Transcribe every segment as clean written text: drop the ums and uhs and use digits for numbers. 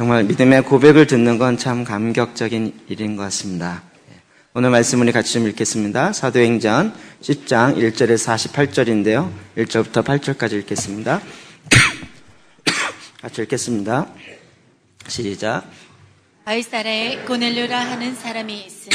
정말 믿음의 고백을 듣는 건 참 감격적인 일인 것 같습니다. 오늘 말씀 우리 같이 좀 읽겠습니다. 사도행전 10장 1절에서 48절인데요. 1절부터 8절까지 읽겠습니다. 같이 읽겠습니다. 시작. 가이사라에 고넬료라 하는 사람이 있으니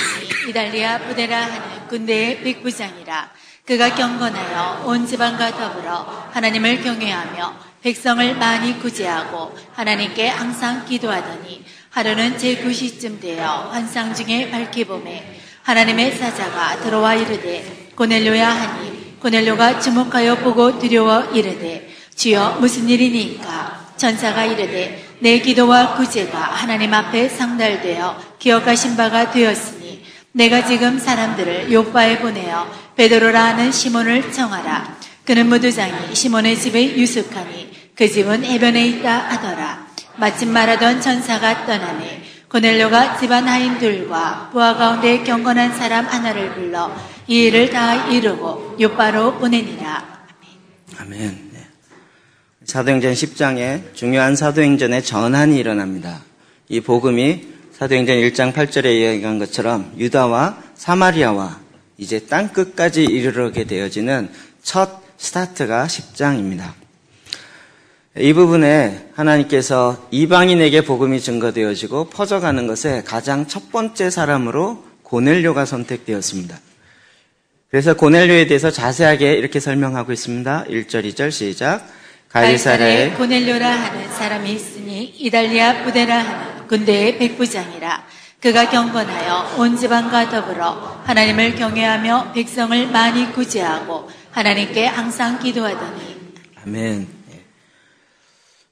이달리아 부데라 하는 군대의 백부장이라. 그가 경건하여 온 지방과 더불어 하나님을 경외하며 백성을 많이 구제하고 하나님께 항상 기도하더니 하루는 제9시쯤 되어 환상 중에 밝히 보매 하나님의 사자가 들어와 이르되 고넬료야 하니 고넬료가 주목하여 보고 두려워 이르되 주여 무슨 일이니까? 천사가 이르되 내 기도와 구제가 하나님 앞에 상달되어 기억하신 바가 되었으니 내가 지금 사람들을 요빠에 보내어 베드로라 하는 시몬을 청하라. 그는 무두장이 시몬의 집에 유숙하니 그 집은 해변에 있다 하더라. 마침 말하던 천사가 떠나매 고넬료가 집안 하인들과 부하 가운데 경건한 사람 하나를 불러 이 일을 다 이루고 요빠로 보내니라. 아멘. 네. 사도행전 10장에 중요한 사도행전의 전환이 일어납니다. 이 복음이 사도행전 1장 8절에 이야기한 것처럼 유다와 사마리아와 이제 땅끝까지 이르게 되어지는 첫 스타트가 10장입니다. 이 부분에 하나님께서 이방인에게 복음이 증거되어지고 퍼져가는 것에 가장 첫 번째 사람으로 고넬료가 선택되었습니다. 그래서 고넬료에 대해서 자세하게 이렇게 설명하고 있습니다. 1절, 2절 시작. 가이사라에 고넬료라 하는 사람이 있으니 이달리아 부데라 하는 군대의 백부장이라. 그가 경건하여 온 지방과 더불어 하나님을 경외하며 백성을 많이 구제하고 하나님께 항상 기도하더니. 아멘.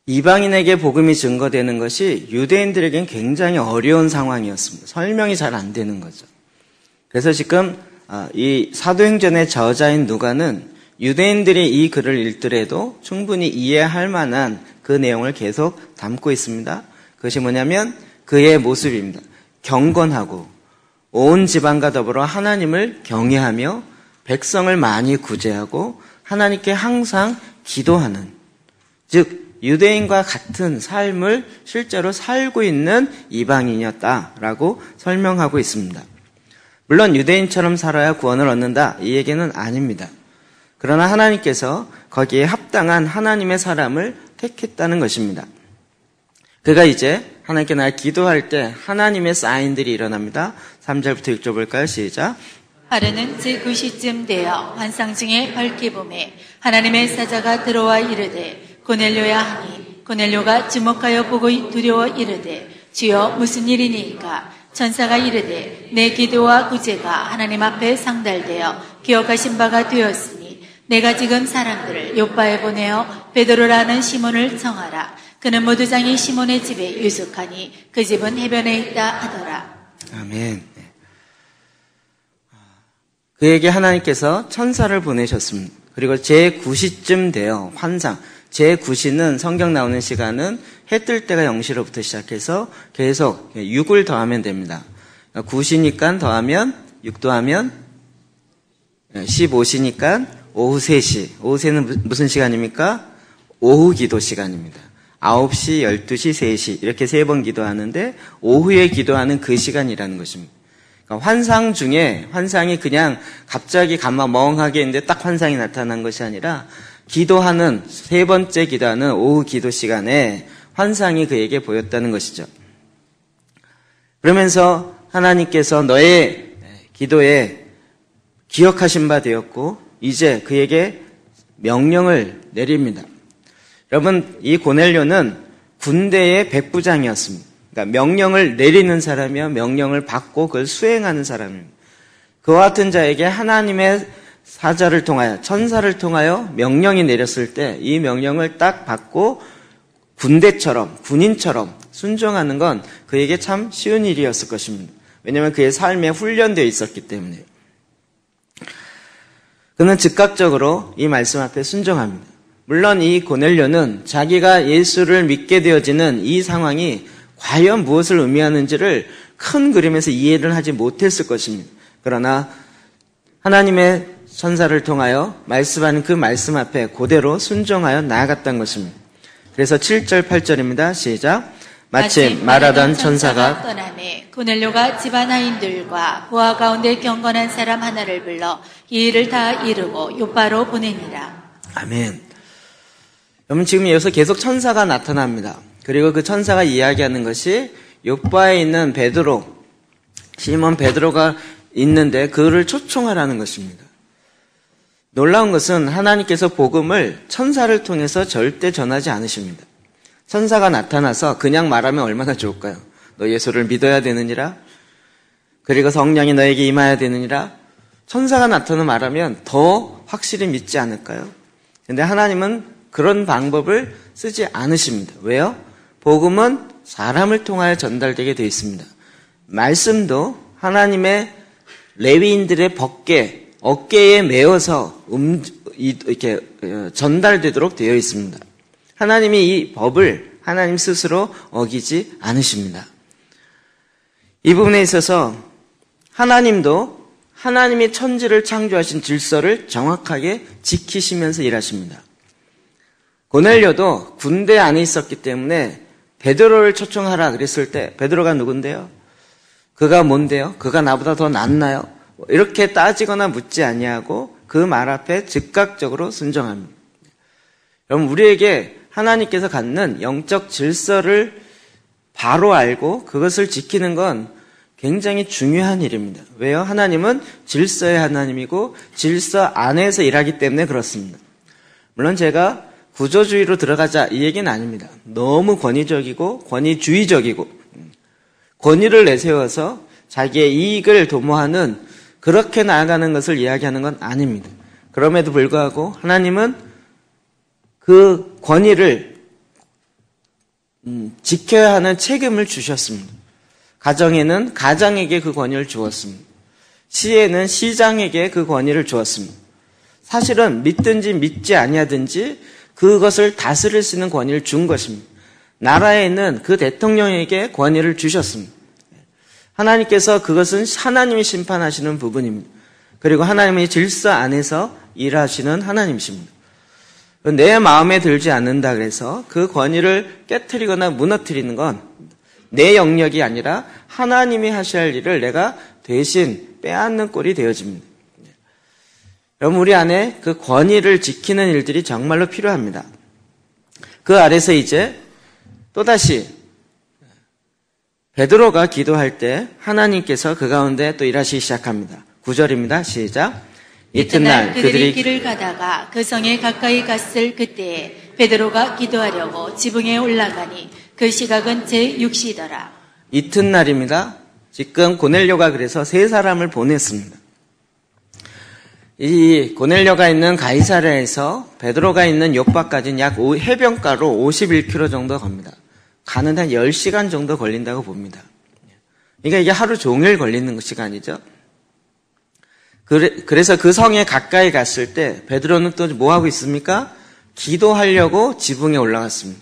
이방인에게 복음이 증거되는 것이 유대인들에겐 굉장히 어려운 상황이었습니다. 설명이 잘 안 되는 거죠. 그래서 지금 이 사도행전의 저자인 누가는 유대인들이 이 글을 읽더라도 충분히 이해할 만한 그 내용을 계속 담고 있습니다. 그것이 뭐냐면 그의 모습입니다. 경건하고 온 지방과 더불어 하나님을 경외하며 백성을 많이 구제하고 하나님께 항상 기도하는, 즉 유대인과 같은 삶을 실제로 살고 있는 이방인이었다라고 설명하고 있습니다. 물론 유대인처럼 살아야 구원을 얻는다, 이 얘기는 아닙니다. 그러나 하나님께서 거기에 합당한 하나님의 사람을 택했다는 것입니다. 그가 이제 하나님께 날 기도할 때 하나님의 사인들이 일어납니다. 3절부터 6절 볼까요? 시작. 하루는 제9시쯤 되어 환상 중에 밝히 보매 하나님의 사자가 들어와 이르되 고넬료야 하니 고넬료가 주목하여 보고 두려워 이르되 주여 무슨 일이니까? 천사가 이르되 내 기도와 구제가 하나님 앞에 상달되어 기억하신 바가 되었으니 내가 지금 사람들을 요빠에 보내어 베드로라는 시몬을 청하라. 그는 무두장이 시몬의 집에 유숙하니 그 집은 해변에 있다 하더라. 아멘. 그에게 하나님께서 천사를 보내셨습니다. 그리고 제9시쯤 되어 환상, 제9시는 성경 나오는 시간은 해 뜰 때가 0시로부터 시작해서 계속 6을 더하면 됩니다. 9시니까 더하면 6 더하면 15시니까 오후 3시. 오후 3는 무슨 시간입니까? 오후 기도 시간입니다. 9시, 12시, 3시 이렇게 3번 기도하는데 오후에 기도하는 그 시간이라는 것입니다. 그러니까 환상 중에 환상이 그냥 갑자기 가만 멍하게 있는데 딱 환상이 나타난 것이 아니라 기도하는 세 번째 기도하는 오후 기도 시간에 환상이 그에게 보였다는 것이죠. 그러면서 하나님께서 너의 기도에 기억하신 바 되었고 이제 그에게 명령을 내립니다. 여러분, 이 고넬료는 군대의 백부장이었습니다. 그러니까 명령을 내리는 사람이며 명령을 받고 그걸 수행하는 사람입니다. 그와 같은 자에게 하나님의 사자를 통하여, 천사를 통하여 명령이 내렸을 때 이 명령을 딱 받고 군대처럼, 군인처럼 순종하는 건 그에게 참 쉬운 일이었을 것입니다. 왜냐하면 그의 삶에 훈련되어 있었기 때문에. 그는 즉각적으로 이 말씀 앞에 순종합니다. 물론 이 고넬료는 자기가 예수를 믿게 되어지는 이 상황이 과연 무엇을 의미하는지를 큰 그림에서 이해를 하지 못했을 것입니다. 그러나 하나님의 천사를 통하여 말씀하는 그 말씀 앞에 그대로 순종하여 나아갔다는 것입니다. 그래서 7절, 8절입니다. 시작. 마침 말하던 천사가 떠나매 고넬료가 집안 하인들과 부하 가운데 경건한 사람 하나를 불러 이 일을 다 이루고 요바로 보내니라. 아멘. 여러분 지금 여기서 계속 천사가 나타납니다. 그리고 그 천사가 이야기하는 것이 요바에 있는 베드로, 시몬 베드로가 있는데 그를 초청하라는 것입니다. 놀라운 것은 하나님께서 복음을 천사를 통해서 절대 전하지 않으십니다. 천사가 나타나서 그냥 말하면 얼마나 좋을까요? 너 예수를 믿어야 되느니라. 그리고 성령이 너에게 임하여야 되느니라. 천사가 나타나 말하면 더 확실히 믿지 않을까요? 근데 하나님은 그런 방법을 쓰지 않으십니다. 왜요? 복음은 사람을 통하여 전달되게 되어 있습니다. 말씀도 하나님의 레위인들의 어깨에 메어서 이렇게 전달되도록 되어 있습니다. 하나님이 이 법을 하나님 스스로 어기지 않으십니다. 이 부분에 있어서 하나님도 하나님이 천지를 창조하신 질서를 정확하게 지키시면서 일하십니다. 고넬료도 군대 안에 있었기 때문에 베드로를 초청하라 그랬을 때 베드로가 누군데요? 그가 뭔데요? 그가 나보다 더 낫나요? 이렇게 따지거나 묻지 아니하고 그 말 앞에 즉각적으로 순종합니다. 여러분 우리에게 하나님께서 갖는 영적 질서를 바로 알고 그것을 지키는 건 굉장히 중요한 일입니다. 왜요? 하나님은 질서의 하나님이고 질서 안에서 일하기 때문에 그렇습니다. 물론 제가 구조주의로 들어가자 이 얘기는 아닙니다. 너무 권위적이고 권위주의적이고 권위를 내세워서 자기의 이익을 도모하는 그렇게 나아가는 것을 이야기하는 건 아닙니다. 그럼에도 불구하고 하나님은 그 권위를 지켜야 하는 책임을 주셨습니다. 가정에는 가장에게 그 권위를 주었습니다. 시에는 시장에게 그 권위를 주었습니다. 사실은 믿든지 믿지 아니하든지 그것을 다스릴 수 있는 권위를 준 것입니다. 나라에는 그 대통령에게 권위를 주셨습니다. 하나님께서 그것은 하나님이 심판하시는 부분입니다. 그리고 하나님의 질서 안에서 일하시는 하나님이십니다. 내 마음에 들지 않는다 그래서 그 권위를 깨트리거나 무너뜨리는 건 내 영역이 아니라 하나님이 하셔야 할 일을 내가 대신 빼앗는 꼴이 되어집니다. 여러분 우리 안에 그 권위를 지키는 일들이 정말로 필요합니다. 그 아래서 이제 또다시 베드로가 기도할 때 하나님께서 그 가운데 또 일하시기 시작합니다. 9절입니다. 시작. 이튿날 그들이 길을 가다가 그 성에 가까이 갔을 그때에 베드로가 기도하려고 지붕에 올라가니 그 시각은 제6시더라. 이튿날입니다. 지금 고넬료가 그래서 세 사람을 보냈습니다. 이 고넬료가 있는 가이사랴에서 베드로가 있는 요바까지는 약 해변가로 51km 정도 갑니다. 가는데 한 10시간 정도 걸린다고 봅니다. 그러니까 이게 하루 종일 걸리는 시간이죠. 그래서 그 성에 가까이 갔을 때 베드로는 또 뭐 하고 있습니까? 기도하려고 지붕에 올라갔습니다.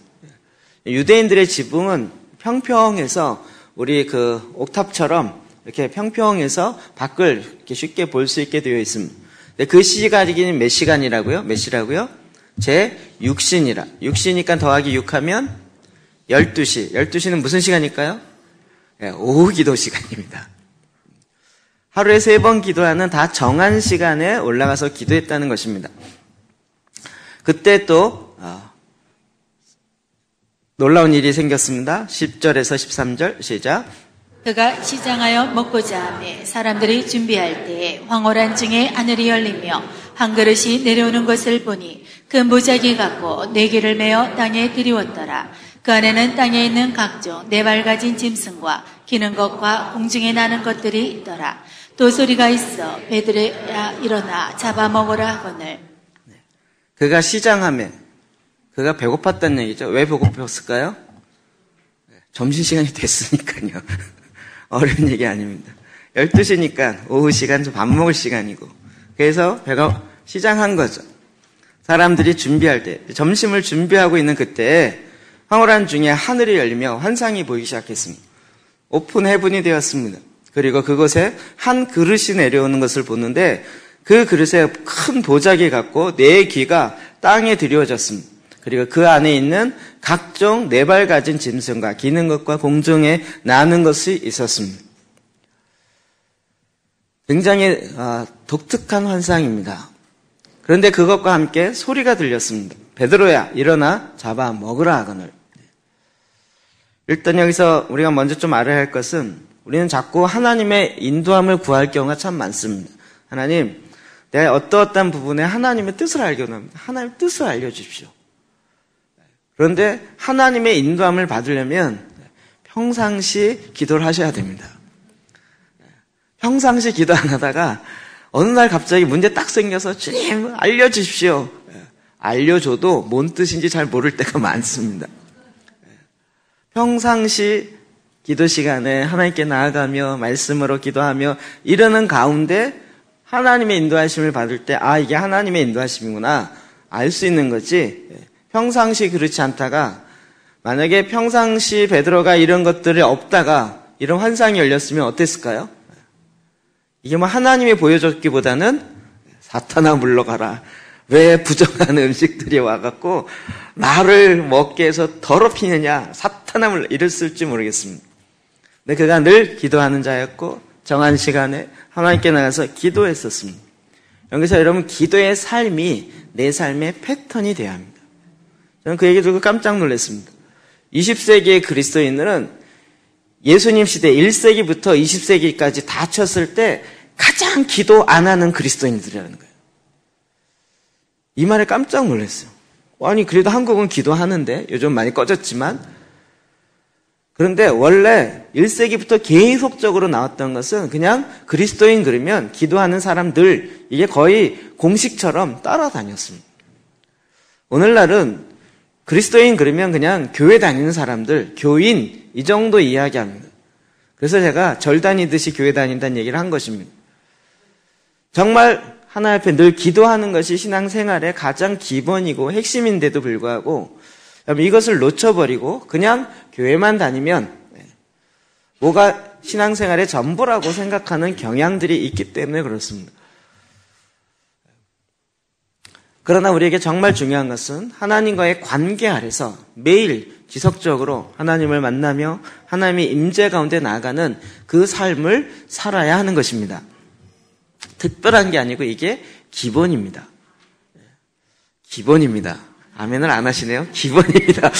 유대인들의 지붕은 평평해서 우리 그 옥탑처럼 이렇게 평평해서 밖을 이렇게 쉽게 볼 수 있게 되어 있습니다. 그 시간이 몇 시간이라고요? 몇 시라고요? 제6시니라. 6시니까 더하기 6하면 12시. 12시는 무슨 시간일까요? 오후 기도 시간입니다. 하루에 3번 기도하는 다 정한 시간에 올라가서 기도했다는 것입니다. 그때 또 놀라운 일이 생겼습니다. 10절에서 13절 시작. 그가 시장하여 먹고자 하매 사람들이 준비할 때에 황홀한 중에 하늘이 열리며 한 그릇이 내려오는 것을 보니 그 무작위 갖고 4개를 메어 땅에 들이웠더라. 그 안에는 땅에 있는 각종 4발 가진 짐승과 기는 것과 공중에 나는 것들이 있더라. 또 소리가 있어 베드로야 일어나 잡아먹으라 하거늘. 그가 시장하매 그가 배고팠다는 얘기죠. 왜 배고팠을까요? 점심시간이 됐으니까요. 어려운 얘기 아닙니다. 12시니까 오후 시간 좀 밥 먹을 시간이고 그래서 배가 시장한 거죠. 사람들이 준비할 때 점심을 준비하고 있는 그때 황홀한 중에 하늘이 열리며 환상이 보이기 시작했습니다. 오픈 헤븐이 되었습니다. 그리고 그곳에 한 그릇이 내려오는 것을 보는데 그 그릇에 큰 도자기 같고 4귀가 땅에 드리워졌습니다. 그리고 그 안에 있는 각종 네 발 가진 짐승과 기는 것과 공중에 나는 것이 있었습니다. 굉장히 독특한 환상입니다. 그런데 그것과 함께 소리가 들렸습니다. 베드로야, 일어나 잡아 먹으라 하거늘. 일단 여기서 우리가 먼저 좀 알아야 할 것은 우리는 자꾸 하나님의 인도함을 구할 경우가 참 많습니다. 하나님, 내가 어떠한 부분에 하나님의 뜻을 알려고 합니다. 하나님의 뜻을 알려주십시오. 그런데 하나님의 인도함을 받으려면 평상시 기도를 하셔야 됩니다. 평상시 기도 안 하다가 어느 날 갑자기 문제 딱 생겨서 주님 알려주십시오. 알려줘도 뭔 뜻인지 잘 모를 때가 많습니다. 평상시 기도 시간에 하나님께 나아가며 말씀으로 기도하며 이러는 가운데 하나님의 인도하심을 받을 때 이게 하나님의 인도하심이구나 알 수 있는 거지. 평상시 그렇지 않다가 만약에 평상시 베드로가 이런 것들이 없다가 이런 환상이 열렸으면 어땠을까요? 이게 뭐 하나님이 보여줬기보다는 사탄아 물러가라. 왜 부정한 음식들이 와갖고 나를 먹게 해서 더럽히느냐. 사탄아 물러 이랬을지 모르겠습니다. 근데 그가 늘 기도하는 자였고 정한 시간에 하나님께 나가서 기도했었습니다. 여기서 여러분 기도의 삶이 내 삶의 패턴이 되어야 합니다. 저는 그 얘기 듣고 깜짝 놀랐습니다. 20세기의 그리스도인들은 예수님 시대 1세기부터 20세기까지 다 쳤을 때 가장 기도 안 하는 그리스도인들이라는 거예요. 이 말에 깜짝 놀랐어요. 아니 그래도 한국은 기도하는데 요즘 많이 꺼졌지만 그런데 원래 1세기부터 계속적으로 나왔던 것은 그냥 그리스도인 그러면 기도하는 사람들 이게 거의 공식처럼 따라다녔습니다. 오늘날은 그리스도인 그러면 그냥 교회 다니는 사람들, 교인 이 정도 이야기합니다. 그래서 제가 절 다니듯이 교회 다닌다는 얘기를 한 것입니다. 정말 하나님 앞에 늘 기도하는 것이 신앙생활의 가장 기본이고 핵심인데도 불구하고 이것을 놓쳐버리고 그냥 교회만 다니면 뭐가 신앙생활의 전부라고 생각하는 경향들이 있기 때문에 그렇습니다. 그러나 우리에게 정말 중요한 것은 하나님과의 관계 아래서 매일 지속적으로 하나님을 만나며 하나님의 임재 가운데 나아가는 그 삶을 살아야 하는 것입니다. 특별한 게 아니고 이게 기본입니다. 기본입니다. 아멘을 안 하시네요. 기본입니다.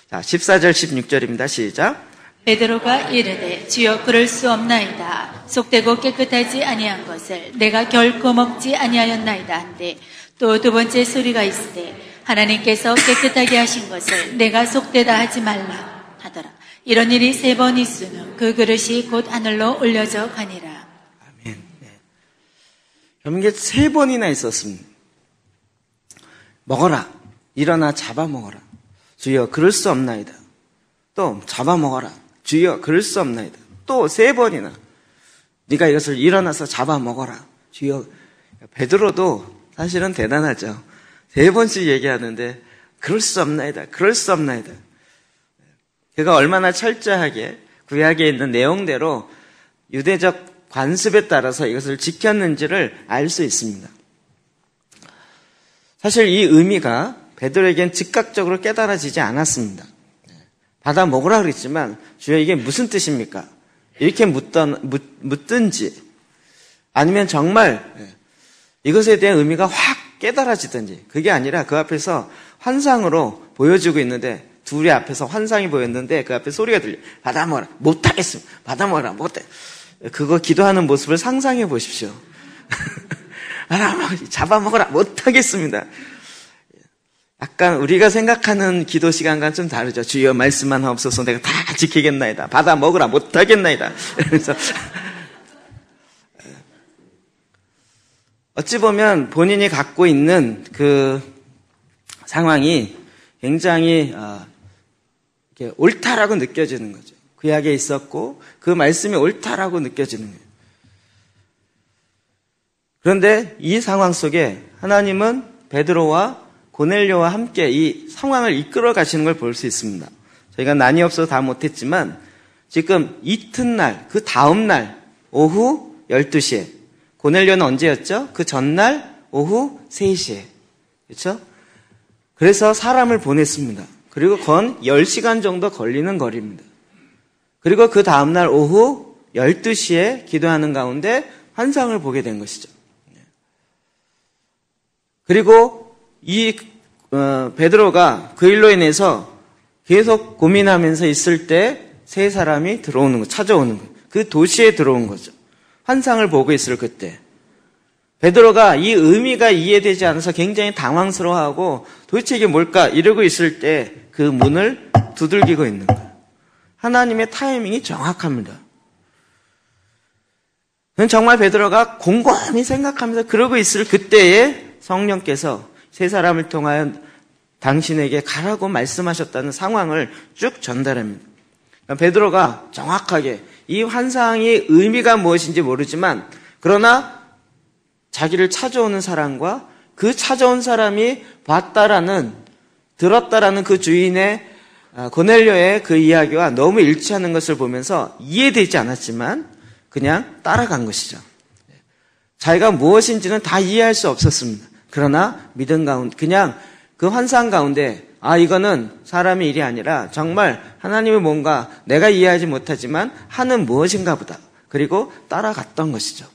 자, 14절 16절입니다. 시작. 베드로가 이르되 주여 그럴 수 없나이다. 속되고 깨끗하지 아니한 것을 내가 결코 먹지 아니하였나이다 한데 또 두 번째 소리가 있으되 하나님께서 깨끗하게 하신 것을 내가 속되다 하지 말라 하더라. 이런 일이 3번 있으면 그 그릇이 곧 하늘로 올려져 가니라. 아멘. 여러분 이게 3번이나 있었습니다. 먹어라. 일어나 잡아먹어라. 주여 그럴 수 없나이다. 또 잡아먹어라. 주여 그럴 수 없나이다. 또 3번이나 네가 이것을 일어나서 잡아먹어라. 주여. 베드로도 사실은 대단하죠. 3번씩 얘기하는데 그럴 수 없나이다. 그럴 수 없나이다. 그가 얼마나 철저하게 구약에 있는 내용대로 유대적 관습에 따라서 이것을 지켰는지를 알 수 있습니다. 사실 이 의미가 베드로에겐 즉각적으로 깨달아지지 않았습니다. 받아 먹으라 그랬지만 주여 이게 무슨 뜻입니까? 이렇게 묻든지 아니면 정말 이것에 대한 의미가 확 깨달아지든지 그게 아니라 그 앞에서 환상으로 보여주고 있는데 둘이 앞에서 환상이 보였는데 그 앞에 소리가 들려. 받아 먹어라. 못하겠습니다. 받아 먹어라. 못해. 그거 기도하는 모습을 상상해 보십시오. 잡아먹어라. 못하겠습니다. 약간 우리가 생각하는 기도 시간과는 좀 다르죠. 주여 말씀만 없어서 내가 다 지키겠나이다. 받아 먹으라. 못하겠나이다. 그래서 어찌 보면 본인이 갖고 있는 그 상황이 굉장히 이렇게 옳다라고 느껴지는 거죠. 구약에 있었고 그 말씀이 옳다라고 느껴지는 거예요. 그런데 이 상황 속에 하나님은 베드로와 고넬료와 함께 이 상황을 이끌어 가시는 걸 볼 수 있습니다. 저희가 난이 없어서 다 못했지만 지금 이튿날 그 다음날 오후 12시에 고넬료는 언제였죠? 그 전날 오후 3시에 그렇죠? 그래서 사람을 보냈습니다. 그리고 건 10시간 정도 걸리는 거리입니다. 그리고 그 다음날 오후 12시에 기도하는 가운데 환상을 보게 된 것이죠. 그리고 이 베드로가 그 일로 인해서 계속 고민하면서 있을 때 세 사람이 들어오는 거, 찾아오는 거, 그 도시에 들어온 거죠. 환상을 보고 있을 그때 베드로가 이 의미가 이해되지 않아서 굉장히 당황스러워하고 도대체 이게 뭘까 이러고 있을 때 그 문을 두들기고 있는 거예요. 하나님의 타이밍이 정확합니다. 정말 베드로가 곰곰이 생각하면서 그러고 있을 그때에 성령께서 세 사람을 통하여 당신에게 가라고 말씀하셨다는 상황을 쭉 전달합니다. 그러니까 베드로가 정확하게 이 환상의 의미가 무엇인지 모르지만 그러나 자기를 찾아오는 사람과 그 찾아온 사람이 들었다라는 그 주인의 고넬료의 그 이야기와 너무 일치하는 것을 보면서 이해되지 않았지만 그냥 따라간 것이죠. 자기가 무엇인지는 다 이해할 수 없었습니다. 그러나 믿음 가운데 그냥 그 환상 가운데 이거는 사람의 일이 아니라 정말 하나님의 뭔가 내가 이해하지 못하지만 하는 무엇인가 보다. 그리고 따라갔던 것이죠.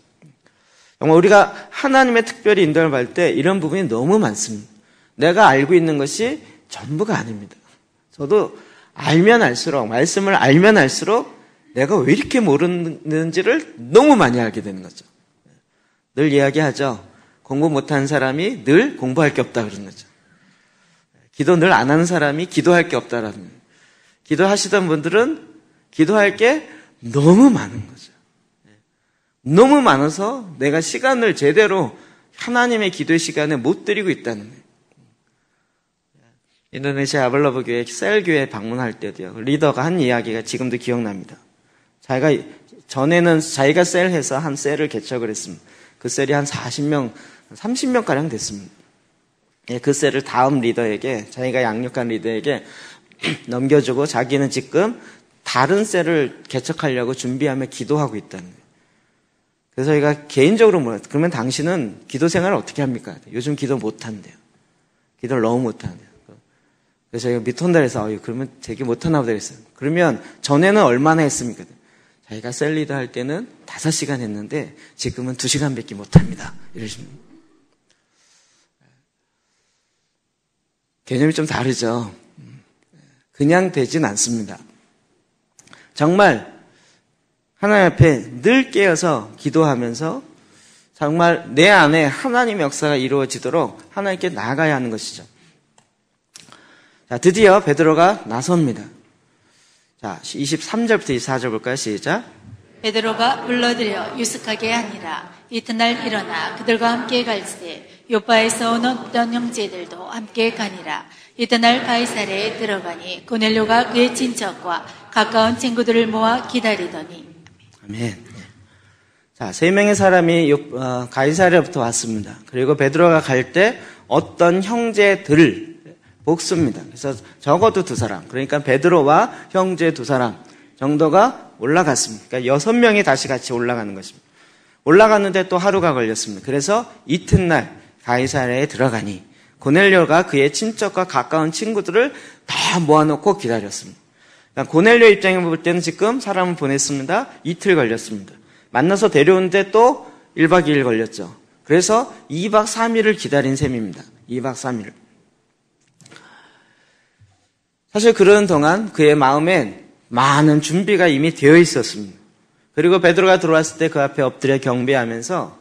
정말 우리가 하나님의 특별히 인도를 받을 때 이런 부분이 너무 많습니다. 내가 알고 있는 것이 전부가 아닙니다. 저도 말씀을 알면 알수록 내가 왜 이렇게 모르는지를 너무 많이 알게 되는 거죠. 늘 이야기하죠. 공부 못하는 사람이 늘 공부할 게 없다 그러는 거죠. 기도 늘 안 하는 사람이 기도할 게 없다라는 거예요. 기도하시던 분들은 기도할 게 너무 많은 거죠. 너무 많아서 내가 시간을 제대로 하나님의 기도의 시간에 못 드리고 있다는 거예요. 인도네시아 아블러브 교회 셀교회 방문할 때도요. 리더가 한 이야기가 지금도 기억납니다. 전에는 자기가 셀해서 한 셀을 개척을 했습니다. 그 셀이 한 40명, 30명가량 됐습니다. 그 셀을 다음 리더에게, 자기가 양육한 리더에게 넘겨주고 자기는 지금 다른 셀을 개척하려고 준비하며 기도하고 있다는 거예요. 그래서 저희가 개인적으로 그러면 당신은 기도 생활을 어떻게 합니까? 요즘 기도 못한대요. 기도를 너무 못한대요. 그래서 저희가 미톤달에서 그러면 되게 못하나 보다 그랬어요. 그러면 전에는 얼마나 했습니까? 자기가 셀 리더 할 때는 5시간 했는데 지금은 2시간밖에 못합니다. 이러십니다. 개념이 좀 다르죠. 그냥 되진 않습니다. 정말 하나님 앞에 늘 깨어서 기도하면서 정말 내 안에 하나님의 역사가 이루어지도록 하나님께 나아가야 하는 것이죠. 자, 드디어 베드로가 나섭니다. 자, 23절부터 24절 볼까요? 시작. 베드로가 불러들여 유숙하게 하니라. 이튿날 일어나 그들과 함께 갈새 요파에서 온 어떤 형제들도 함께 가니라. 이튿날 가이사랴에 들어가니 고넬료가 그의 친척과 가까운 친구들을 모아 기다리더니. 아멘. 자, 3명의 사람이 가이사랴부터 왔습니다. 그리고 베드로가 갈 때 어떤 형제들 복수입니다. 그래서 적어도 2사람, 그러니까 베드로와 형제 2사람 정도가 올라갔습니다. 그러니까 6명이 다시 같이 올라가는 것입니다. 올라갔는데 또 하루가 걸렸습니다. 그래서 이튿날 가이사랴에 들어가니 고넬료가 그의 친척과 가까운 친구들을 다 모아놓고 기다렸습니다. 그러니까 고넬료 입장에 볼 때는 지금 사람을 보냈습니다. 이틀 걸렸습니다. 만나서 데려오는데 또 1박 2일 걸렸죠. 그래서 2박 3일을 기다린 셈입니다. 2박 3일을. 사실 그러는 동안 그의 마음엔 많은 준비가 이미 되어 있었습니다. 그리고 베드로가 들어왔을 때 그 앞에 엎드려 경배하면서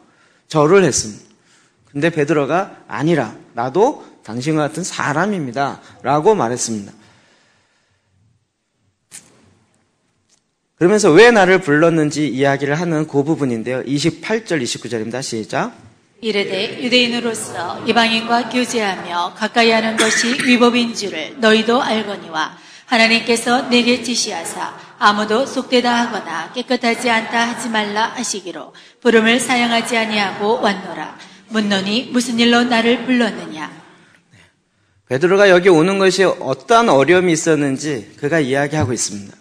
절을 했습니다. 근데 베드로가 아니라 나도 당신과 같은 사람입니다 라고 말했습니다. 그러면서 왜 나를 불렀는지 이야기를 하는 그 부분인데요. 28절 29절입니다. 시작. 이르되 유대인으로서 이방인과 교제하며 가까이 하는 것이 위법인 줄을 너희도 알거니와 하나님께서 내게 지시하사 아무도 속되다 하거나 깨끗하지 않다 하지 말라 하시기로 부름을 사용하지 아니하고 왔노라. 묻노니 무슨 일로 나를 불렀느냐. 베드로가 여기 오는 것이 어떠한 어려움이 있었는지 그가 이야기하고 있습니다.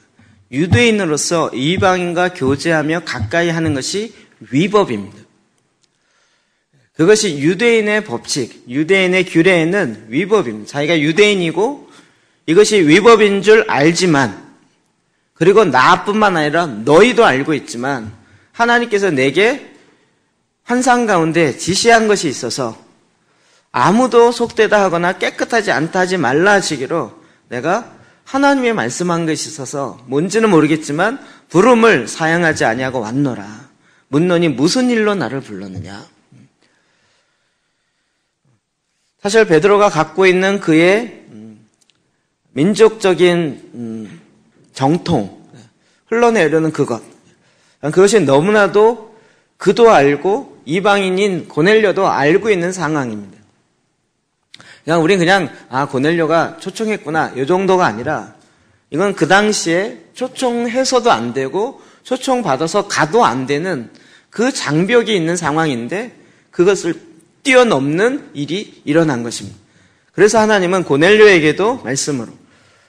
유대인으로서 이방인과 교제하며 가까이 하는 것이 위법입니다. 그것이 유대인의 법칙, 유대인의 규례에는 위법입니다. 자기가 유대인이고 이것이 위법인 줄 알지만, 그리고 나뿐만 아니라 너희도 알고 있지만 하나님께서 내게 환상 가운데 지시한 것이 있어서 아무도 속되다 하거나 깨끗하지 않다 하지 말라 하시기로 내가 하나님의 말씀한 것이 있어서 뭔지는 모르겠지만 부름을 사양하지 아니하고 왔노라. 묻노니 무슨 일로 나를 불렀느냐. 사실 베드로가 갖고 있는 그의 민족적인 정통, 흘러내려는 그것이 너무나도 그도 알고 이방인인 고넬료도 알고 있는 상황입니다. 우린 그냥 고넬료가 초청했구나 이 정도가 아니라, 이건 그 당시에 초청해서도 안 되고 초청받아서 가도 안 되는 그 장벽이 있는 상황인데 그것을 뛰어넘는 일이 일어난 것입니다. 그래서 하나님은 고넬료에게도 말씀으로,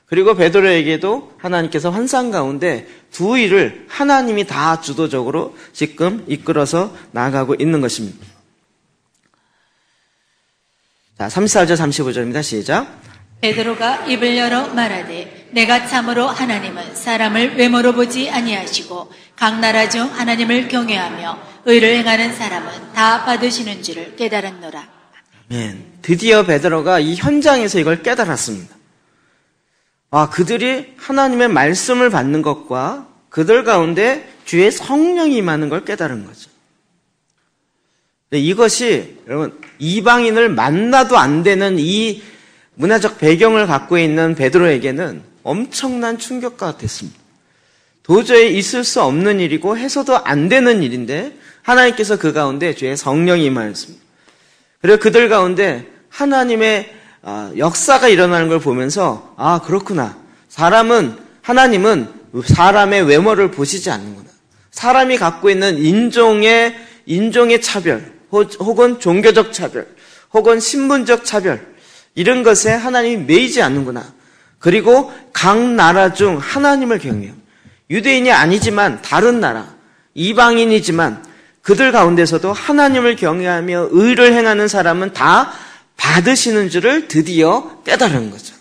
그리고 베드로에게도 하나님께서 환상 가운데 두 일을 하나님이 다 주도적으로 지금 이끌어서 나아가고 있는 것입니다. 자, 34절 35절입니다. 시작. 베드로가 입을 열어 말하되 내가 참으로 하나님은 사람을 외모로 보지 아니하시고 각 나라 중 하나님을 경외하며 의를 행하는 사람은 다 받으시는 줄을 깨달았노라. 아멘. 드디어 베드로가 이 현장에서 이걸 깨달았습니다. 그들이 하나님의 말씀을 받는 것과 그들 가운데 주의 성령이 임하는 걸 깨달은 거죠. 이것이 여러분 이방인을 만나도 안 되는 이 문화적 배경을 갖고 있는 베드로에게는 엄청난 충격과 같았습니다. 도저히 있을 수 없는 일이고 해서도 안 되는 일인데 하나님께서 그 가운데 주의 성령이 임하였습니다. 그리고 그들 가운데 하나님의 역사가 일어나는 걸 보면서 그렇구나. 하나님은 사람의 외모를 보시지 않는구나. 사람이 갖고 있는 인종의 차별, 혹은 종교적 차별, 혹은 신분적 차별, 이런 것에 하나님이 매이지 않는구나. 그리고 각 나라 중 하나님을 경외해요. 유대인이 아니지만 다른 나라, 이방인이지만 그들 가운데서도 하나님을 경외하며 의를 행하는 사람은 다 받으시는 줄을 드디어 깨달은 거죠.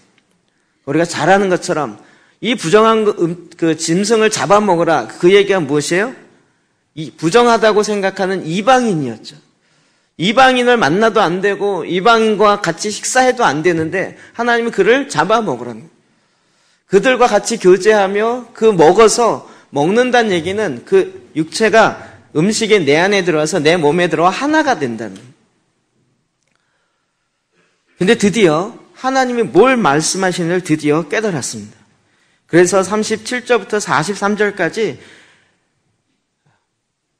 우리가 잘 아는 것처럼 이 부정한 그 짐승을 잡아먹으라, 그 얘기가 무엇이에요? 이 부정하다고 생각하는 이방인이었죠. 이방인을 만나도 안 되고 이방인과 같이 식사해도 안 되는데 하나님이 그를 잡아먹으라는 거예요. 그들과 같이 교제하며 먹어서 먹는다는 얘기는 그 육체가 음식이 내 안에 들어와서 내 몸에 들어와 하나가 된다는 거예요. 근데 드디어 하나님이 뭘 말씀하시는지를 드디어 깨달았습니다. 그래서 37절부터 43절까지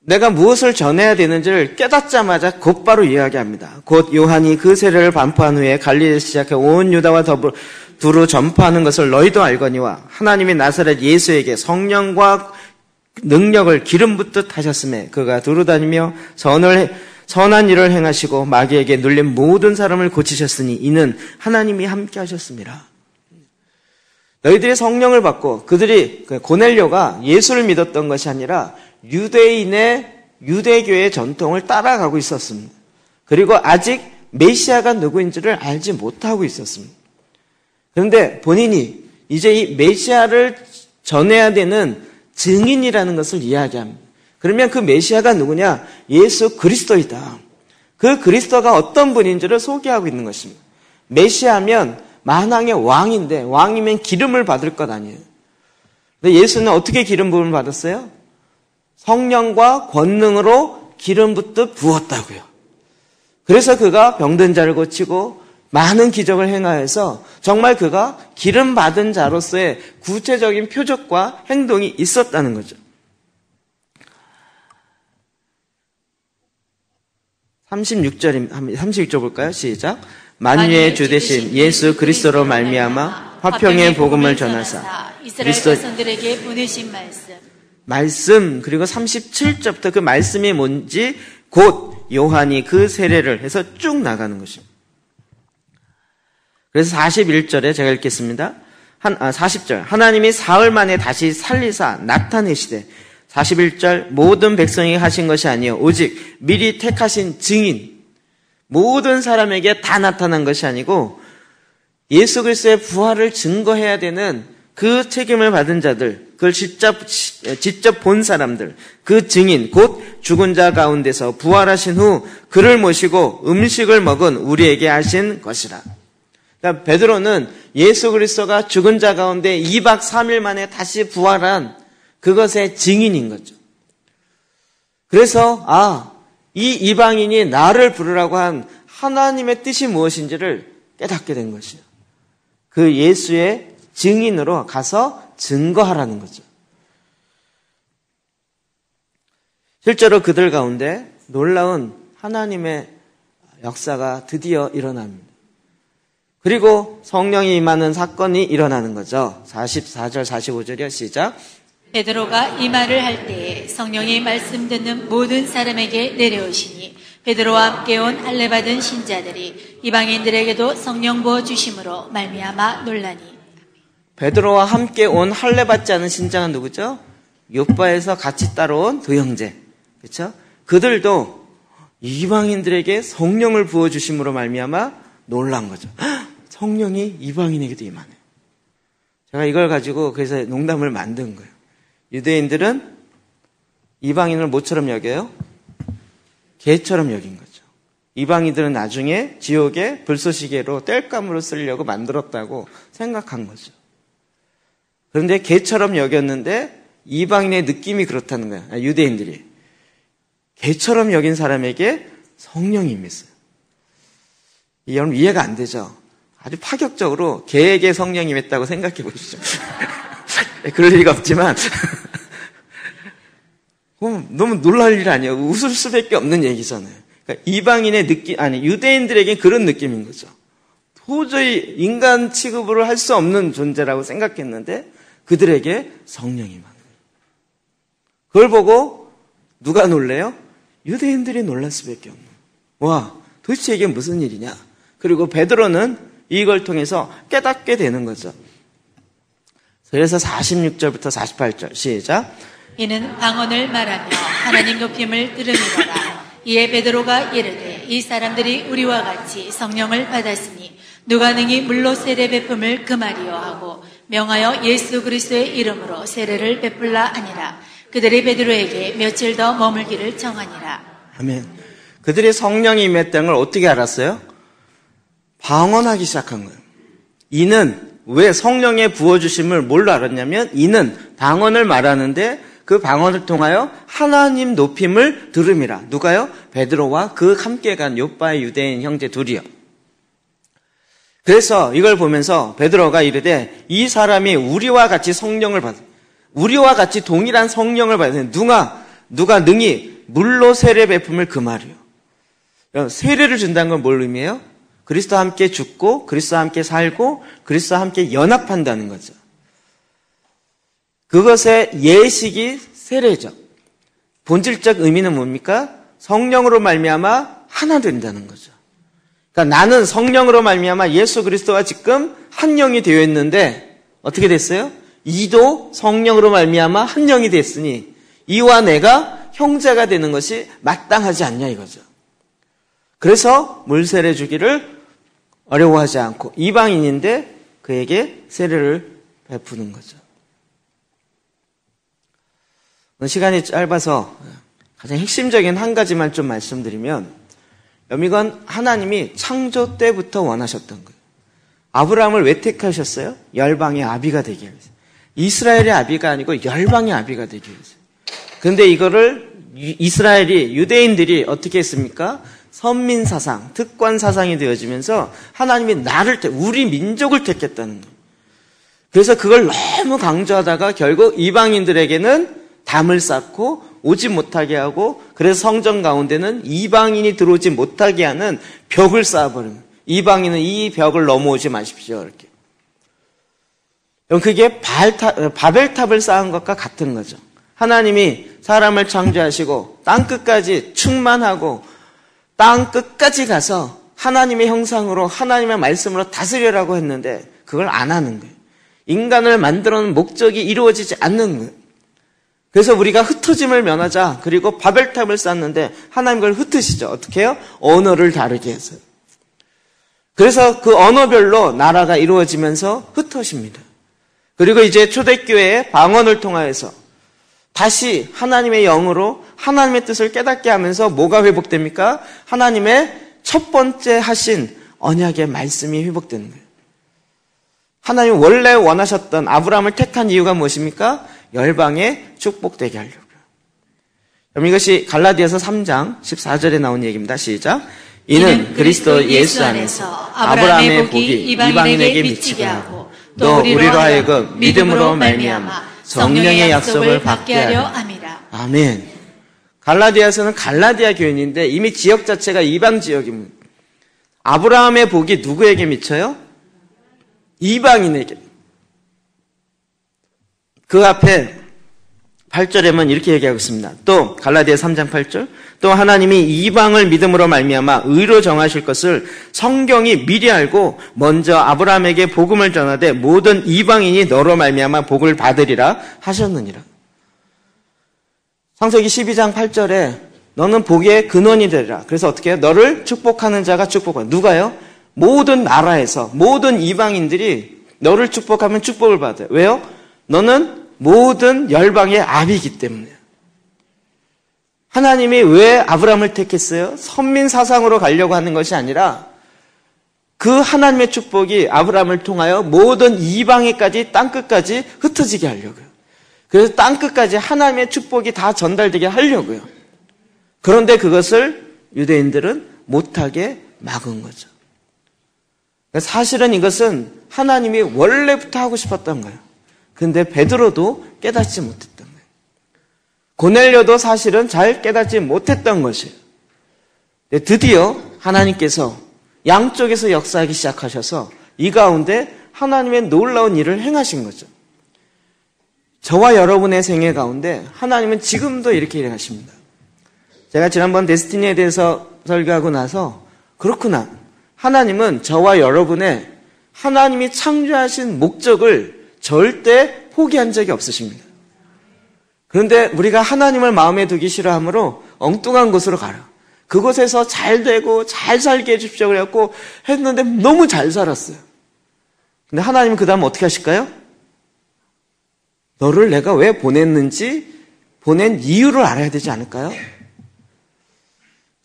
내가 무엇을 전해야 되는지를 깨닫자마자 곧바로 이야기합니다. 곧 요한이 그 세례를 반포한 후에 갈릴리에서 시작해 온 유다와 두루 전파하는 것을 너희도 알거니와 하나님이 나사렛 예수에게 성령과 능력을 기름 붓듯 하셨음에 그가 두루 다니며 선한 일을 행하시고 마귀에게 눌린 모든 사람을 고치셨으니 이는 하나님이 함께 하셨습니다. 너희들이 성령을 받고 그들이 고넬료가 예수를 믿었던 것이 아니라 유대교의 전통을 따라가고 있었습니다. 그리고 아직 메시아가 누구인지를 알지 못하고 있었습니다. 그런데 본인이 이제 이 메시아를 전해야 되는 증인이라는 것을 이야기합니다. 그러면 그 메시아가 누구냐? 예수 그리스도이다. 그 그리스도가 어떤 분인지를 소개하고 있는 것입니다. 메시아면 만왕의 왕인데 왕이면 기름을 받을 것 아니에요. 근데 예수는 어떻게 기름 부음을 받았어요? 성령과 권능으로 기름 붓듯 부었다고요. 그래서 그가 병든 자를 고치고 많은 기적을 행하여서 정말 그가 기름 받은 자로서의 구체적인 표적과 행동이 있었다는 거죠. 36절 볼까요? 시작. 만유의 주 되신 예수 그리스도로 말미암아 화평의 복음을 전하사 이스라엘 백성들에게 보내신 말씀, 그리고 37절부터 그 말씀이 뭔지 곧 요한이 그 세례를 해서 쭉 나가는 것입니다. 그래서 41절에 제가 읽겠습니다. 40절. 하나님이 사흘 만에 다시 살리사 나타내시되 41절 모든 백성이 하신 것이 아니요 오직 미리 택하신 증인, 모든 사람에게 다 나타난 것이 아니고 예수 그리스도의 부활을 증거해야 되는 그 책임을 받은 자들, 그걸 직접 본 사람들, 그 증인, 곧 죽은 자 가운데서 부활하신 후 그를 모시고 음식을 먹은 우리에게 하신 것이라. 그러니까 베드로는 예수 그리스도가 죽은 자 가운데 2박 3일 만에 다시 부활한 그것의 증인인 거죠. 그래서 이 이방인이 나를 부르라고 한 하나님의 뜻이 무엇인지를 깨닫게 된 것이에요. 그 예수의 증인으로 가서 증거하라는 거죠. 실제로 그들 가운데 놀라운 하나님의 역사가 드디어 일어납니다. 그리고 성령이 임하는 사건이 일어나는 거죠. 44절 45절이요. 시작. 베드로가 이 말을 할 때에 성령이 말씀 듣는 모든 사람에게 내려오시니 베드로와 함께 온 할례받은 신자들이 이방인들에게도 성령 부어 주심으로 말미암아 놀라니. 베드로와 함께 온 할례받지 않은 신자가 누구죠? 요바에서 같이 따라온 두 형제. 그렇죠? 그들도 이방인들에게 성령을 부어 주심으로 말미암아 놀란 거죠. 성령이 이방인에게도 임하네. 제가 이걸 가지고 그래서 농담을 만든 거예요. 유대인들은 이방인을 뭐처럼 여겨요? 개처럼 여긴 거죠. 이방인들은 나중에 지옥에 불쏘시개로 땔감으로 쓰려고 만들었다고 생각한 거죠. 그런데 개처럼 여겼는데 이방인의 느낌이 그렇다는 거예요. 유대인들이. 개처럼 여긴 사람에게 성령이 임했어요. 여러분 이해가 안 되죠? 아주 파격적으로 개에게 성령이 임했다고 생각해 보시죠. 그럴 리가 없지만 너무 놀랄 일 아니에요. 웃을 수밖에 없는 얘기잖아요. 그러니까 이방인의 느낌, 유대인들에게 그런 느낌인 거죠. 도저히 인간 취급을 할 수 없는 존재라고 생각했는데 그들에게 성령이 임한 거예요. 그걸 보고 누가 놀래요? 유대인들이 놀랄 수밖에 없는 거예요. 와, 도대체 이게 무슨 일이냐? 그리고 베드로는 이걸 통해서 깨닫게 되는 거죠. 그래서 46절부터 48절 시작. 이는 방언을 말하며 하나님 높임을 들으미로라. 이에 베드로가 이르되 이 사람들이 우리와 같이 성령을 받았으니 누가 능히 물로 세례 베품을 금하리요 하고 명하여 예수 그리스도의 이름으로 세례를 베풀라 하니라. 그들이 베드로에게 며칠 더 머물기를 청하니라. 아멘. 그들이 성령이 임했다는 걸 어떻게 알았어요? 방언하기 시작한 거예요. 이는 왜 성령의 부어주심을 뭘로 알았냐면 이는 방언을 말하는데 그 방언을 통하여 하나님 높임을 들음이라. 누가요? 베드로와 그 함께 간 요바의 유대인 형제 둘이요. 그래서 이걸 보면서 베드로가 이르되 이 사람이 우리와 같이 성령을 받아, 우리와 같이 동일한 성령을 받으니 누가 능히 물로 세례 베품을 금하리요. 세례를 준다는 건 뭘 의미해요? 그리스도와 함께 죽고 그리스도와 함께 살고 그리스도와 함께 연합한다는 거죠. 그것의 예식이 세례죠. 본질적 의미는 뭡니까? 성령으로 말미암아 하나 된다는 거죠. 그러니까 나는 성령으로 말미암아 예수 그리스도와 지금 한 영이 되어 있는데 어떻게 됐어요? 이도 성령으로 말미암아 한 영이 됐으니 이와 내가 형제가 되는 것이 마땅하지 않냐 이거죠. 그래서 물세례 주기를 어려워하지 않고 이방인인데 그에게 세례를 베푸는 거죠. 시간이 짧아서 가장 핵심적인 한 가지만 좀 말씀드리면 이건 하나님이 창조 때부터 원하셨던 거예요. 아브라함을 왜 택하셨어요? 열방의 아비가 되게 위해서. 이스라엘의 아비가 아니고 열방의 아비가 되게 위해서. 그런데 이거를 이스라엘이 유대인들이 어떻게 했습니까? 선민사상, 특권사상이 되어지면서 하나님이 우리 민족을 택했다는 거예요. 그래서 그걸 너무 강조하다가 결국 이방인들에게는 담을 쌓고 오지 못하게 하고 그래서 성전 가운데는 이방인이 들어오지 못하게 하는 벽을 쌓아버립니다. 이방인은 이 벽을 넘어오지 마십시오. 이렇게. 그게 바벨탑을 쌓은 것과 같은 거죠. 하나님이 사람을 창조하시고 땅 끝까지 충만하고 땅 끝까지 가서 하나님의 형상으로 하나님의 말씀으로 다스리라고 했는데 그걸 안 하는 거예요. 인간을 만들어 놓은 목적이 이루어지지 않는 거예요. 그래서 우리가 흩어짐을 면하자. 그리고 바벨탑을 쌓는데 하나님 그걸 흩으시죠. 어떻게 해요? 언어를 다르게 해서요. 그래서 그 언어별로 나라가 이루어지면서 흩어집니다. 그리고 이제 초대교회의 방언을 통하여서 다시 하나님의 영으로 하나님의 뜻을 깨닫게 하면서 뭐가 회복됩니까? 하나님의 첫 번째 하신 언약의 말씀이 회복되는 거예요. 하나님 원래 원하셨던 아브라함을 택한 이유가 무엇입니까? 열방에 축복되게 하려고요. 그럼 이것이 갈라디아서 3장 14절에 나온 얘기입니다. 시작. 이는 그리스도 예수 안에서 아브라함의 복이 이방인에게 미치게 하고 또 우리로 하여금 믿음으로 말미암아 성령의 약속을 받게 하려 함이라. 아멘. 갈라디아서는 갈라디아 교인인데 이미 지역 자체가 이방 지역입니다. 아브라함의 복이 누구에게 미쳐요? 이방인에게. 그 앞에 8절에만 이렇게 얘기하고 있습니다. 또 갈라디아 3장 8절 또 하나님이 이방을 믿음으로 말미암아 의로 정하실 것을 성경이 미리 알고 먼저 아브라함에게 복음을 전하되 모든 이방인이 너로 말미암아 복을 받으리라 하셨느니라. 창세기 12장 8절에 너는 복의 근원이 되리라. 그래서 어떻게 해요? 너를 축복하는 자가 축복을. 누가요? 모든 나라에서 모든 이방인들이 너를 축복하면 축복을 받아요. 왜요? 너는 모든 열방의 아비이기 때문에. 하나님이 왜 아브라함을 택했어요? 선민 사상으로 가려고 하는 것이 아니라 그 하나님의 축복이 아브라함을 통하여 모든 이방에까지 땅끝까지 흩어지게 하려고요. 그래서 땅끝까지 하나님의 축복이 다 전달되게 하려고요. 그런데 그것을 유대인들은 못하게 막은 거죠. 사실은 이것은 하나님이 원래부터 하고 싶었던 거예요. 그런데 베드로도 깨닫지 못했던 거예요. 고넬료도 사실은 잘 깨닫지 못했던 것이에요. 드디어 하나님께서 양쪽에서 역사하기 시작하셔서 이 가운데 하나님의 놀라운 일을 행하신 거죠. 저와 여러분의 생애 가운데 하나님은 지금도 이렇게 일하십니다. 제가 지난번 데스티니에 대해서 설교하고 나서 그렇구나. 하나님은 저와 여러분의 하나님이 창조하신 목적을 절대 포기한 적이 없으십니다. 그런데 우리가 하나님을 마음에 두기 싫어하므로 엉뚱한 곳으로 가라. 그곳에서 잘 되고 잘 살게 해주십시오 그래갖고 했는데 너무 잘 살았어요. 근데 하나님은 그 다음 어떻게 하실까요? 너를 내가 왜 보냈는지 보낸 이유를 알아야 되지 않을까요?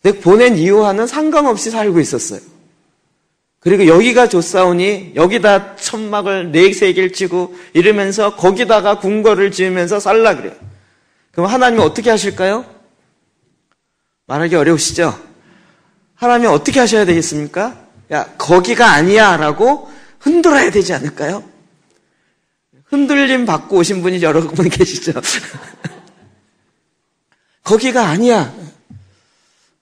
근데 보낸 이유와는 상관없이 살고 있었어요. 그리고 여기가 좋사오니 여기다 천막을 4개를 치고 이러면서 거기다가 궁궐을 지으면서 살라 그래요. 그럼 하나님은 어떻게 하실까요? 말하기 어려우시죠? 하나님이 어떻게 하셔야 되겠습니까? 야, 거기가 아니야 라고 흔들어야 되지 않을까요? 흔들림 받고 오신 분이 여러 분 계시죠? 거기가 아니야.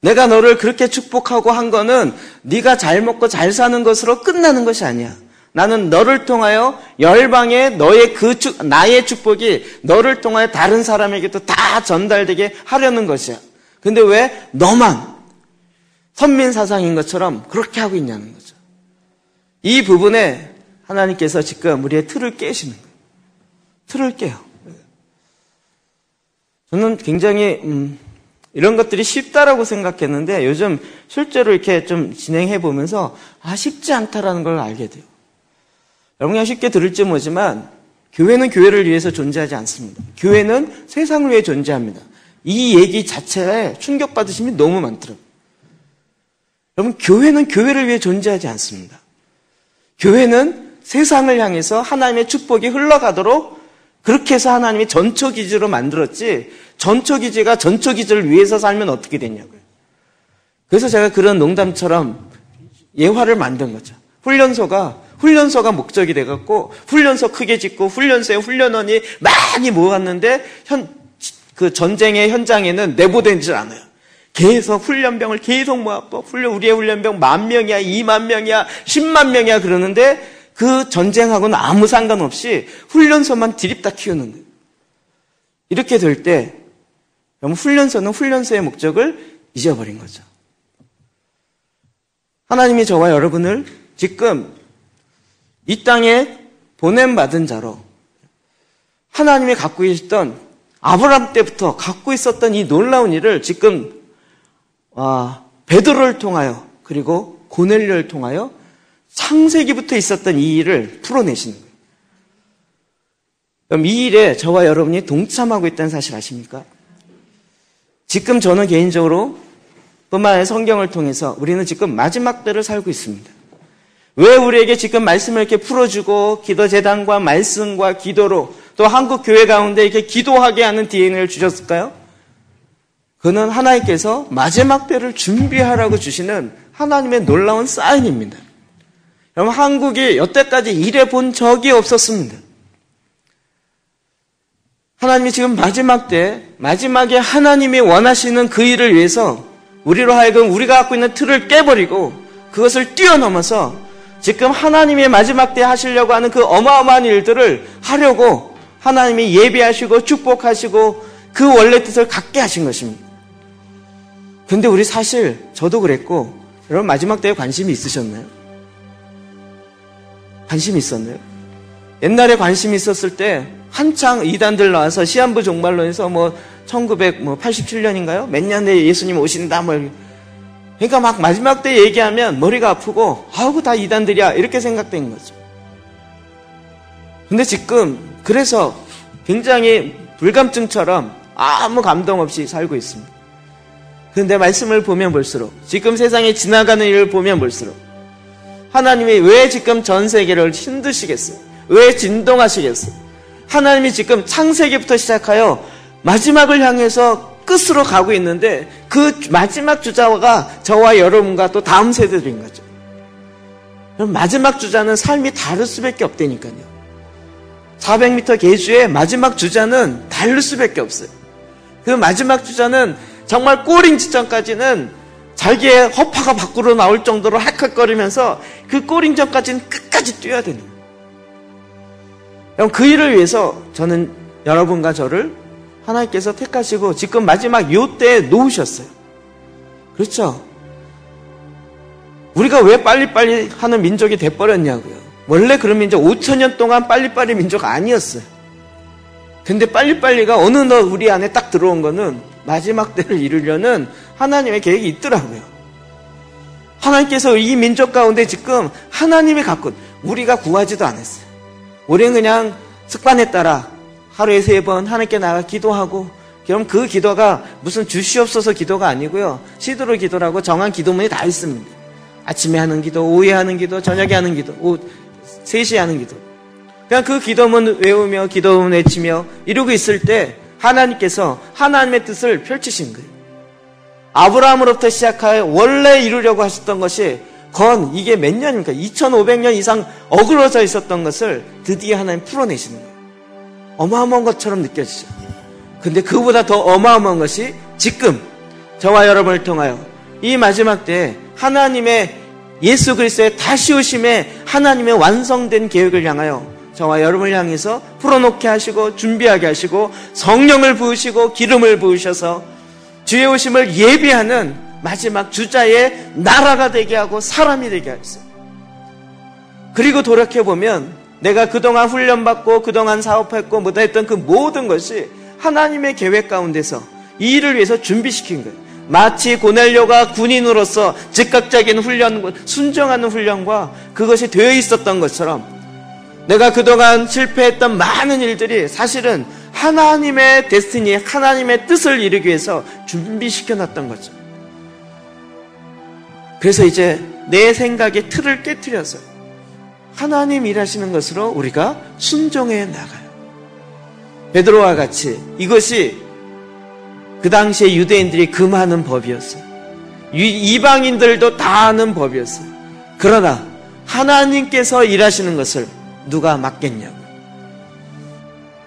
내가 너를 그렇게 축복하고 한 거는 네가 잘 먹고 잘 사는 것으로 끝나는 것이 아니야. 나는 너를 통하여 열방에 너의 나의 축복이 너를 통하여 다른 사람에게도 다 전달되게 하려는 것이야. 근데 왜 너만 선민사상인 것처럼 그렇게 하고 있냐는 거죠. 이 부분에 하나님께서 지금 우리의 틀을 깨시는 거예요. 틀을 깨요. 저는 굉장히 이런 것들이 쉽다라고 생각했는데 요즘 실제로 이렇게 좀 진행해 보면서 쉽지 않다라는 걸 알게 돼요. 여러분 그냥 쉽게 들을지 모르지만 교회는 교회를 위해서 존재하지 않습니다. 교회는 세상을 위해 존재합니다. 이 얘기 자체에 충격받으신 분이 너무 많더라고요. 여러분 교회는 교회를 위해 존재하지 않습니다. 교회는 세상을 향해서 하나님의 축복이 흘러가도록 그렇게 해서 하나님이 전초기지로 만들었지 전초기지가 전초기지를 위해서 살면 어떻게 되냐고요. 그래서 제가 그런 농담처럼 예화를 만든 거죠. 훈련소가 목적이 돼갖고 훈련소 크게 짓고 훈련소에 훈련원이 많이 모았는데 그 전쟁의 현장에는 내보내질 않아요. 계속 훈련병을 계속 모아서 우리의 훈련병 10,000명이야 20,000명이야 100,000명이야 그러는데 그 전쟁하고는 아무 상관없이 훈련소만 디립다 키우는 거예요. 이렇게 될 때 훈련소는 훈련소의 목적을 잊어버린 거죠. 하나님이 저와 여러분을 지금 이 땅에 보냄받은 자로 하나님이 갖고 계셨던 아브라함 때부터 갖고 있었던 이 놀라운 일을 지금 베드로를 통하여 그리고 고넬료를 통하여 창세기부터 있었던 이 일을 풀어내시는 거예요. 그럼 이 일에 저와 여러분이 동참하고 있다는 사실 아십니까? 지금 저는 개인적으로 뿐만 아니라 성경을 통해서 우리는 지금 마지막 때를 살고 있습니다. 왜 우리에게 지금 말씀을 이렇게 풀어주고 기도재단과 말씀과 기도로 또 한국 교회 가운데 이렇게 기도하게 하는 DNA를 주셨을까요? 그는 하나님께서 마지막 때를 준비하라고 주시는 하나님의 놀라운 사인입니다. 여러분, 한국이 여태까지 이래 본 적이 없었습니다. 하나님이 지금 마지막 때, 마지막에 하나님이 원하시는 그 일을 위해서 우리로 하여금 우리가 갖고 있는 틀을 깨버리고 그것을 뛰어넘어서 지금 하나님의 마지막 때 하시려고 하는 그 어마어마한 일들을 하려고 하나님이 예비하시고 축복하시고 그 원래 뜻을 갖게 하신 것입니다. 근데 우리 사실 저도 그랬고 여러분 마지막 때에 관심이 있으셨나요? 관심이 있었나요? 옛날에 관심이 있었을 때 한창 이단들 나와서 시한부 종말론에서 1987년인가요? 몇 년 내에 예수님 오신다 그러니까 막 마지막 때 얘기하면 머리가 아프고 아우 다 이단들이야 이렇게 생각된 거죠. 근데 지금 그래서 굉장히 불감증처럼 아무 감동 없이 살고 있습니다. 그런데 말씀을 보면 볼수록 지금 세상에 지나가는 일을 보면 볼수록 하나님이 왜 지금 전 세계를 힘드시겠어요? 왜 진동하시겠어요? 하나님이 지금 창세기부터 시작하여 마지막을 향해서 끝으로 가고 있는데 그 마지막 주자가 저와 여러분과 또 다음 세대들인 거죠. 그럼 마지막 주자는 삶이 다를 수밖에 없다니까요. 400m 계주의 마지막 주자는 다를 수밖에 없어요. 그 마지막 주자는 정말 꼬링 직전까지는 자기의 허파가 밖으로 나올 정도로 헥헥거리면서 그 꼬링 전까지는 끝까지 뛰어야 되는 거예요. 그 일을 위해서 저는 여러분과 저를 하나님께서 택하시고 지금 마지막 요 때에 놓으셨어요. 그렇죠? 우리가 왜 빨리빨리 하는 민족이 돼버렸냐고요. 원래 그런 민족 5,000년 동안 빨리빨리 민족 아니었어요. 근데 빨리빨리가 어느덧 우리 안에 딱 들어온 거는 마지막 때를 이루려는 하나님의 계획이 있더라고요. 하나님께서 이 민족 가운데 지금 하나님이 갖고 우리가 구하지도 않았어요. 우리는 그냥 습관에 따라 하루에 3번 하나님께 나가 기도하고 그럼 그 기도가 무슨 주시옵소서 기도가 아니고요. 시도로 기도라고 정한 기도문이 다 있습니다. 아침에 하는 기도, 오후에 하는 기도, 저녁에 하는 기도, 3시에 하는 기도. 그냥 그 기도문 외우며 기도문 외치며 이러고 있을 때 하나님께서 하나님의 뜻을 펼치신 거예요. 아브라함으로부터 시작하여 원래 이루려고 하셨던 것이 이게 몇 년입니까? 2500년 이상 어그러져 있었던 것을 드디어 하나님 풀어내시는 거예요. 어마어마한 것처럼 느껴지죠. 근데 그보다 더 어마어마한 것이 지금 저와 여러분을 통하여 이 마지막 때에 하나님의 예수 그리스도의 다시 오심에 하나님의 완성된 계획을 향하여 저와 여러분을 향해서 풀어놓게 하시고 준비하게 하시고 성령을 부으시고 기름을 부으셔서 주의 오심을 예비하는 마지막 주자의 나라가 되게 하고 사람이 되게 하셨어요. 그리고 돌이켜보면 내가 그동안 훈련받고 그동안 사업했고 했던 그 모든 것이 하나님의 계획 가운데서 이 일을 위해서 준비시킨 거예요. 마치 고넬료가 군인으로서 즉각적인 훈련, 순종하는 훈련과 그것이 되어 있었던 것처럼 내가 그동안 실패했던 많은 일들이 사실은 하나님의 데스티니, 하나님의 뜻을 이루기 위해서 준비시켜놨던 거죠. 그래서 이제 내 생각의 틀을 깨트려서 하나님 일하시는 것으로 우리가 순종해 나가요. 베드로와 같이 이것이 그 당시에 유대인들이 금하는 법이었어요. 이방인들도 다 아는 법이었어요. 그러나 하나님께서 일하시는 것을 누가 막겠냐고요.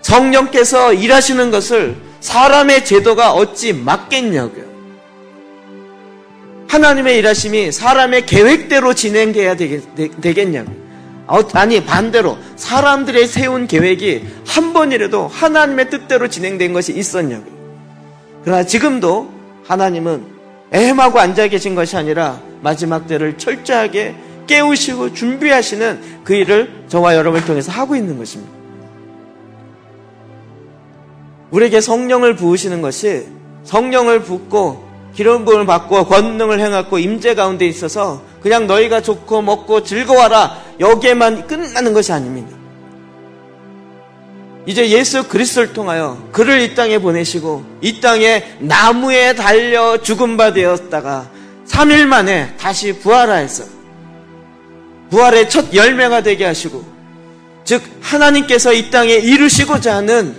성령께서 일하시는 것을 사람의 제도가 어찌 막겠냐고요. 하나님의 일하심이 사람의 계획대로 진행돼야 되겠냐고요. 아니 반대로 사람들의 세운 계획이 한 번이라도 하나님의 뜻대로 진행된 것이 있었냐고요. 그러나 지금도 하나님은 애매하고 앉아 계신 것이 아니라 마지막 때를 철저하게 깨우시고 준비하시는 그 일을 저와 여러분을 통해서 하고 있는 것입니다. 우리에게 성령을 부으시는 것이 성령을 붓고 기름 부음을 받고 권능을 행하고 임재 가운데 있어서 그냥 너희가 좋고 먹고 즐거워라 여기에만 끝나는 것이 아닙니다. 이제 예수 그리스도를 통하여 그를 이 땅에 보내시고 이 땅에 나무에 달려 죽음 바 되었다가 3일 만에 다시 부활하여서 부활의 첫 열매가 되게 하시고, 즉 하나님께서 이 땅에 이루시고자 하는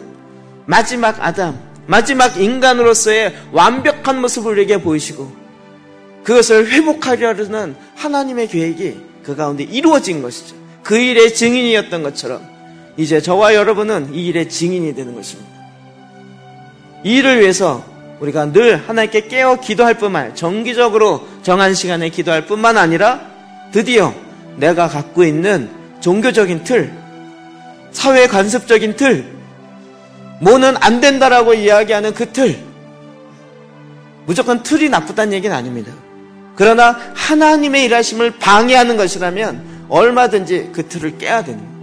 마지막 아담, 마지막 인간으로서의 완벽한 모습을 우리에게 보이시고 그것을 회복하려는 하나님의 계획이 그 가운데 이루어진 것이죠. 그 일의 증인이었던 것처럼 이제 저와 여러분은 이 일의 증인이 되는 것입니다. 이 일을 위해서 우리가 늘 하나님께 깨어 기도할 뿐만 아니라 정기적으로 정한 시간에 기도할 뿐만 아니라 드디어 내가 갖고 있는 종교적인 틀, 사회 관습적인 틀, 뭐는 안 된다라고 이야기하는 그 틀, 무조건 틀이 나쁘다는 얘기는 아닙니다. 그러나 하나님의 일하심을 방해하는 것이라면 얼마든지 그 틀을 깨야 되는 거예요.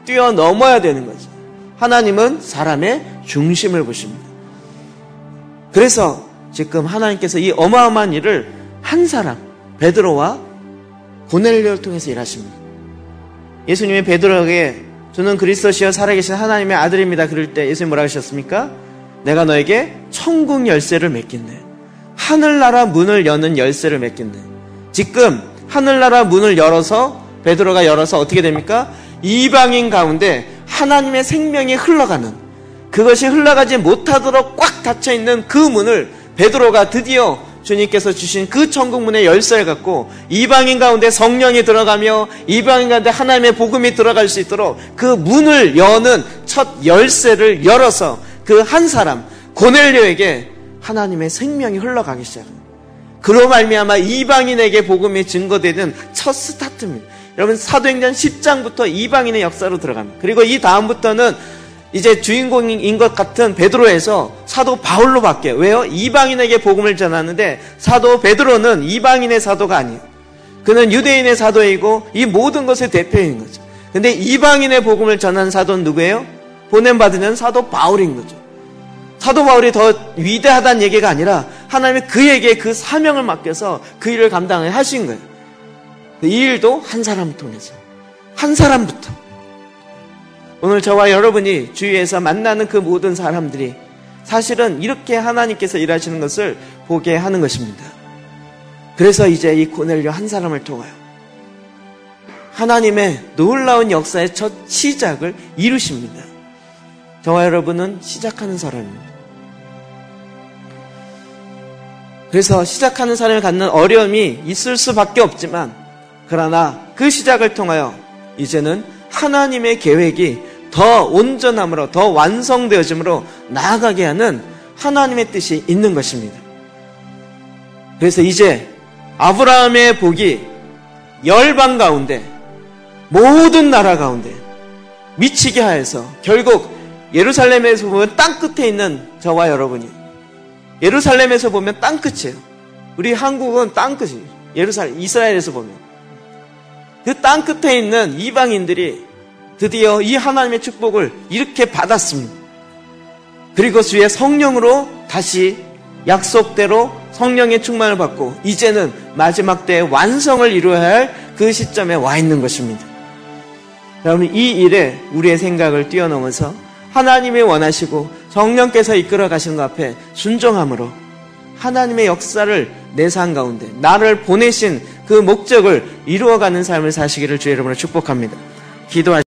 뛰어넘어야 되는 거죠. 하나님은 사람의 중심을 보십니다. 그래서 지금 하나님께서 이 어마어마한 일을 한 사람, 베드로와 고넬료를 통해서 일하십니다. 예수님이 베드로에게 저는 그리스도시여 살아계신 하나님의 아들입니다 그럴 때 예수님 뭐라고 하셨습니까? 내가 너에게 천국 열쇠를 맡긴대. 하늘나라 문을 여는 열쇠를 맡긴대. 지금 하늘나라 문을 열어서 베드로가 열어서 어떻게 됩니까? 이방인 가운데 하나님의 생명이 흘러가는, 그것이 흘러가지 못하도록 꽉 닫혀있는 그 문을 베드로가 드디어 주님께서 주신 그 천국문의 열쇠를 갖고 이방인 가운데 성령이 들어가며 이방인 가운데 하나님의 복음이 들어갈 수 있도록 그 문을 여는 첫 열쇠를 열어서 그 한 사람 고넬료에게 하나님의 생명이 흘러가기 시작합니다. 그로 말미암아 이방인에게 복음이 증거되는 첫 스타트입니다. 여러분 사도행전 10장부터 이방인의 역사로 들어갑니다. 그리고 이 다음부터는 이제 주인공인 것 같은 베드로에서 사도 바울로 바뀌어요. 왜요? 이방인에게 복음을 전하는데 사도 베드로는 이방인의 사도가 아니에요. 그는 유대인의 사도이고 이 모든 것의 대표인 거죠. 근데 이방인의 복음을 전하는 사도는 누구예요? 보냄받은 사도 바울인 거죠. 사도 바울이 더 위대하다는 얘기가 아니라 하나님이 그에게 그 사명을 맡겨서 그 일을 감당하신 거예요. 이 일도 한 사람을 통해서, 한 사람부터. 오늘 저와 여러분이 주위에서 만나는 그 모든 사람들이 사실은 이렇게 하나님께서 일하시는 것을 보게 하는 것입니다. 그래서 이제 이 고넬료 한 사람을 통하여 하나님의 놀라운 역사의 첫 시작을 이루십니다. 저와 여러분은 시작하는 사람입니다. 그래서 시작하는 사람이 갖는 어려움이 있을 수밖에 없지만, 그러나 그 시작을 통하여 이제는 하나님의 계획이 더 온전함으로, 더 완성되어짐으로 나아가게 하는 하나님의 뜻이 있는 것입니다. 그래서 이제 아브라함의 복이 열방 가운데, 모든 나라 가운데 미치게 하여서 결국 예루살렘에서 보면 땅 끝에 있는 저와 여러분이, 예루살렘에서 보면 땅 끝이에요. 우리 한국은 땅 끝이에요. 예루살렘, 이스라엘에서 보면 그 땅 끝에 있는 이방인들이 드디어 이 하나님의 축복을 이렇게 받았습니다. 그리고 주의 성령으로 다시 약속대로 성령의 충만을 받고 이제는 마지막 때의 완성을 이루어야 할 그 시점에 와 있는 것입니다. 여러분, 이 일에 우리의 생각을 뛰어넘어서 하나님이 원하시고 성령께서 이끌어 가시는 것 앞에 순종함으로 하나님의 역사를 내 삶 가운데 나를 보내신 그 목적을 이루어가는 삶을 사시기를 주의 이름으로 축복합니다. 기도하십시오.